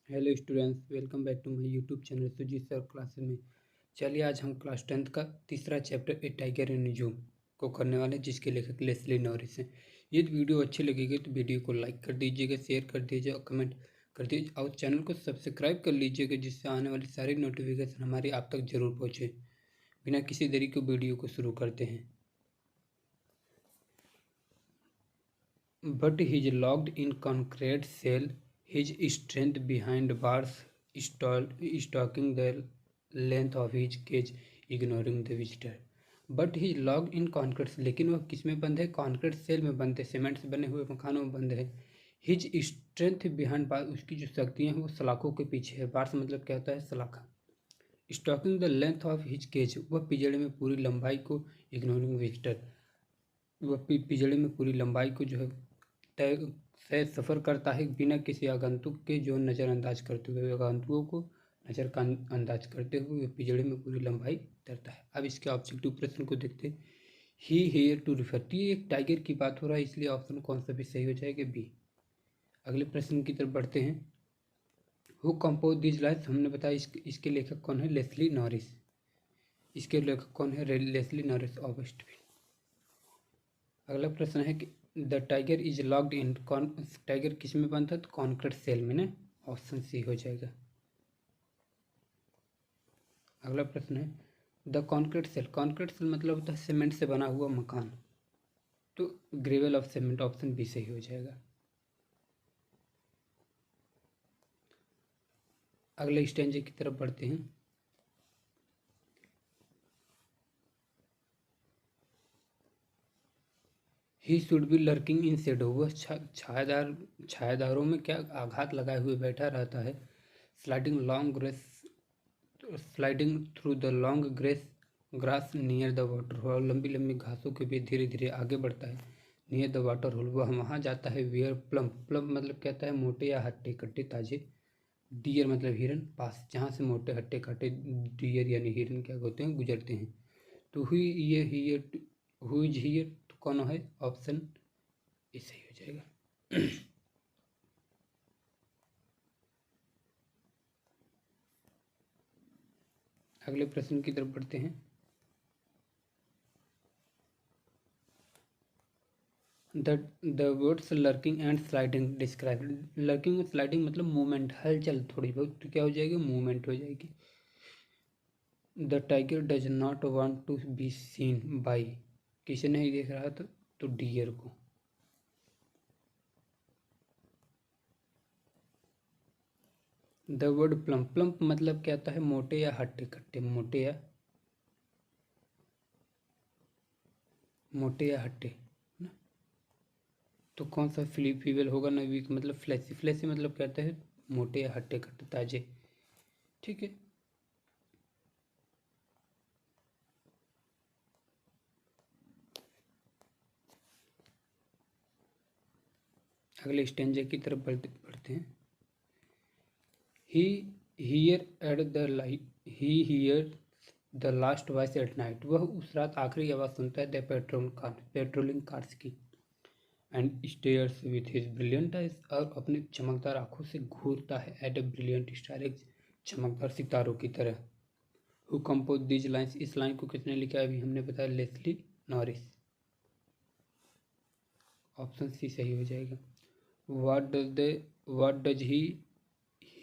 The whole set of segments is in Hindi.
Hello students, welcome back to my YouTube channel Sujeet sir classes में। चलिए आज हम क्लास 10th का तीसरा चैप्टर ए टाइगर इन जू को करने वाले हैं, जिसके लेखक लेस्ली नॉरिस हैं। यदि वीडियो अच्छी लगेगी तो वीडियो को लाइक कर दीजिएगा, शेयर कर दीजिएगा और कमेंट कर दीजिए और चैनल को सब्सक्राइब कर लीजिएगा, जिससे आने वाली सारी नोटिफिकेशन हमारी आप तक जरूर पहुँचे। बिना किसी देरी के वीडियो को शुरू करते हैं। But he's locked in concrete cell, his strength behind bars, stalking the length of his cage, ignoring the visitor. But he's locked in concrete, लेकिन वह किस में बंद है? कॉन्क्रीट सेल में बंद है, सीमेंट से बने हुए मकानों में बंद है। हिज स्ट्रेंथ बिहाइंड बार, उसकी जो शक्तियाँ हैं वो सलाखों के पीछे है। बार्स मतलब क्या होता है? सलाखा। Stalking the length of his cage, वह पिंजड़े में पूरी लंबाई को, इग्नोरिंग विजिटर, वह पिंजड़े में पूरी लंबाई को जो है तय सफ़र करता है बिना किसी आगंतुक के, जो नज़रअंदाज करते हुए, आगंतुकों को नज़र का अंदाज करते हुए पिंजड़े में पूरी लंबाई तैरता है। अब इसके ऑब्जेक्टिव प्रश्न को देखते हैं। ही हेयर टू रिफर, तो ये एक टाइगर की बात हो रहा है, इसलिए ऑप्शन कौन सा भी सही हो जाएगा? बी। अगले प्रश्न की तरफ बढ़ते हैं। हु कंपोज दिस लाइन्स, हमने बताया इसके लेखक कौन है? Leslie Norris. इसके लेखक कौन है? Leslie Norris of Westfield. अगला प्रश्न है कि the tiger is locked in, tiger किस में बंद था? तो कॉन्क्रीट सेल में ना। ऑप्शन सी हो जाएगा। अगला प्रश्न है द कॉन्क्रीट सेल मतलब होता है सीमेंट से बना हुआ मकान, तो gravel of cement, option B सही हो जाएगा। अगले स्टेंजे की तरफ बढ़ते हैं। He should be lurking in shadow, वह छायादारों में क्या आघात लगाए हुए बैठा रहता है। Sliding long grass, sliding through the long grass near the water hole, लंबी लंबी घासों के बीच धीरे धीरे आगे बढ़ता है। नियर द वाटर होल, वह वहाँ जाता है। वेयर प्लम्प, प्लम्प मतलब कहता है मोटे या हट्टे कट्टे ताजे। डियर मतलब हिरन, पास जहाँ से मोटे हट्टे कट्टे डियर यानी हिरन क्या होते हैं? गुजरते हैं। तो हुई ये हियर, हुई हियर, तो कौन है? ऑप्शन ए सही हो जाएगा। अगले प्रश्न की तरफ बढ़ते हैं। The words lurking and sliding describe, lurking और स्लाइडिंग मतलब मूवमेंट, हलचल थोड़ी बहुत, तो क्या हो जाएगी? मूवमेंट हो जाएगी। The tiger does not want to be seen by, किसे नहीं देख रहा था? तो डियर को। द वर्ड प्लम्प, प्लम्प मतलब क्या आता है? मोटे या हट्टे कट्टे, मोटे या हट्टे ना। तो कौन सा फीमेल होगा ना? वीक मतलब फ्लैसी, फ्लैसी मतलब कहते हैं मोटे या हट्टे कट्टे ताजे। ठीक है। अगले स्टेंजे की तरफ बढ़ते हैं। He hear at the light, he hear the last voice at night, वह उस रात आखिरी आवाज़ सुनता है द पेट्रोलिंग कार्स की। And stares with his brilliant eyes, और अपने चमकदार आंखों से घूरता है एट ए ब्रिलियंट स्टार, एक चमकदार सितारों की तरह। हु कंपोज दीज लाइन्स, इस लाइन को किसने लिखा है? अभी हमने बताया लेस्ली नॉरिस। ऑप्शन सी सही हो जाएगा। What does he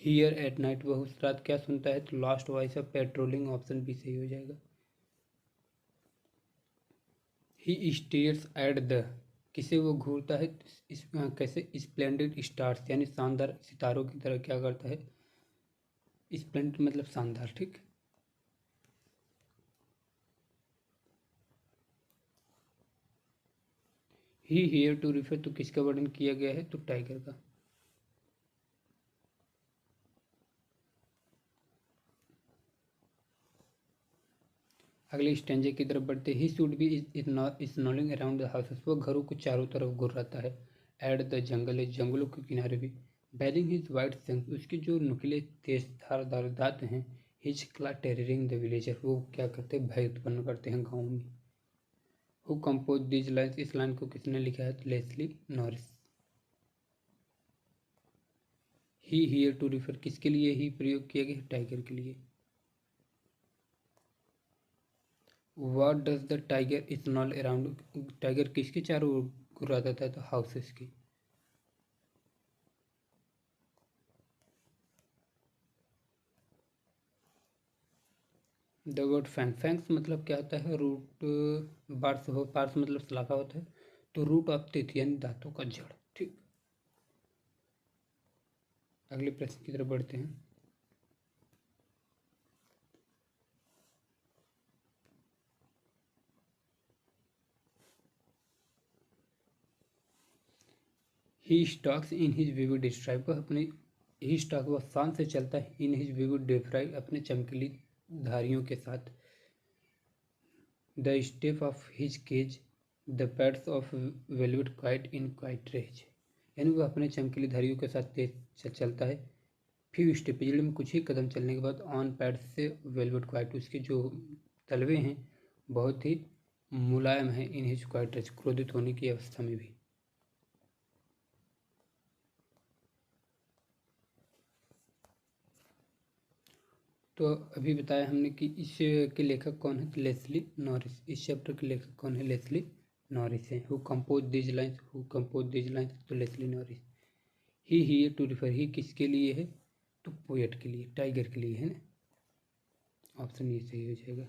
hear at night, वह उस रात क्या सुनता है? तो last voice of patrolling, option B सही हो जाएगा। ही स्टेयर्स एट द, किसे वो घूरता है? इस कैसे? स्प्लेंडेड स्टार्स यानी शानदार सितारों की तरह क्या करता है? स्प्लेंडेड मतलब शानदार। ठीक। ही हियर टू रिफर, तो किसका वर्णन किया गया है? तो टाइगर का। अगले स्टेंजे की तरफ बढ़ते। He should be snarling around the houses, वो घरों को चारों तरफ घूर रहता है। एट द जंगल, जंगलों के किनारे भी। बैरिंग हिज वाइट सेंस, उसके जो नुकीले तेज धारदार दांत हैं। हिज क्ला टेररिंग द विलेजर, वो क्या करते हैं? भय उत्पन्न करते हैं गाँव में। हु कंपोज दिस लाइन्स, इस लाइन को किसने लिखा है? तो Leslie Norris. He here to refer किसके लिए ही प्रयोग किया गया? टाइगर के लिए। What does the tiger ethanol around tiger किसके चारों ओर घुराता था? तो हाउसेस की। द वर्ड फैंग फैंग्स मतलब क्या होता है? रूट बार्स हो पार्स मतलब सलाखा होता है, तो रूट ऑफ टीथ यानी दांतों का जड़। ठीक, अगले प्रश्न की तरफ बढ़ते हैं। He stalks in his vivid stripe वह अपने ही स्टॉक वह शान से चलता है इन हिज विविड स्ट्राइप अपने चमकीली धारियों के साथ। The step of his cage the pads of velvet quiet in quiet rage यानी वह अपने चमकीली धारियों के साथ तेज चलता है। फ्यू स्टेप पिछड़े में कुछ ही कदम चलने के बाद ऑन पैड्स से वेलवेट क्वाइट उसके जो तलवे हैं बहुत ही मुलायम है। इन हिज क्वाइट रेज क्रोधित होने की अवस्था में भी। तो अभी बताया हमने कि इस के लेखक कौन है? तो लेस्ली नॉरिस। इस चैप्टर के लेखक कौन है? लेस्ली नॉरिस है। हु कंपोज दिस लाइन्स तो Leslie Norris. He here to refer he किसके लिए है? तो पोएट के लिए, टाइगर के लिए है ना। ऑप्शन ये सही हो जाएगा,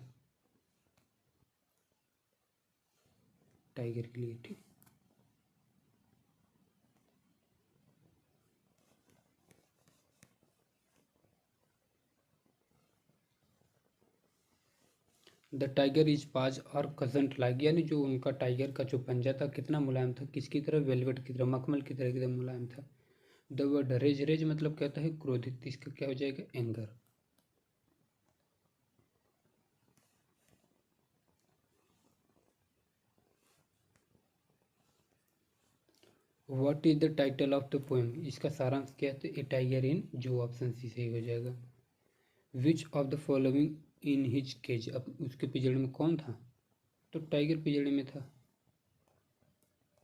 टाइगर के लिए। ठीक, द टाइगर इज पाज और कजंट लाइक यानी जो उनका टाइगर का जो पंजा था कितना मुलायम था? किसकी तरह? वेलवेट की तरह, मखमल की तरह एकदम मुलायम था। द वर्ड रेज रेज मतलब कहता है क्रोधित, इसका क्या हो जाएगा? Anger. What is the title of the poem इसका सारांश क्या है? ए टाइगर इन जो ऑप्शन सी सही हो जाएगा। Which of the following in his cage अब उसके पिंजड़े में कौन था? तो टाइगर पिंजड़े में था।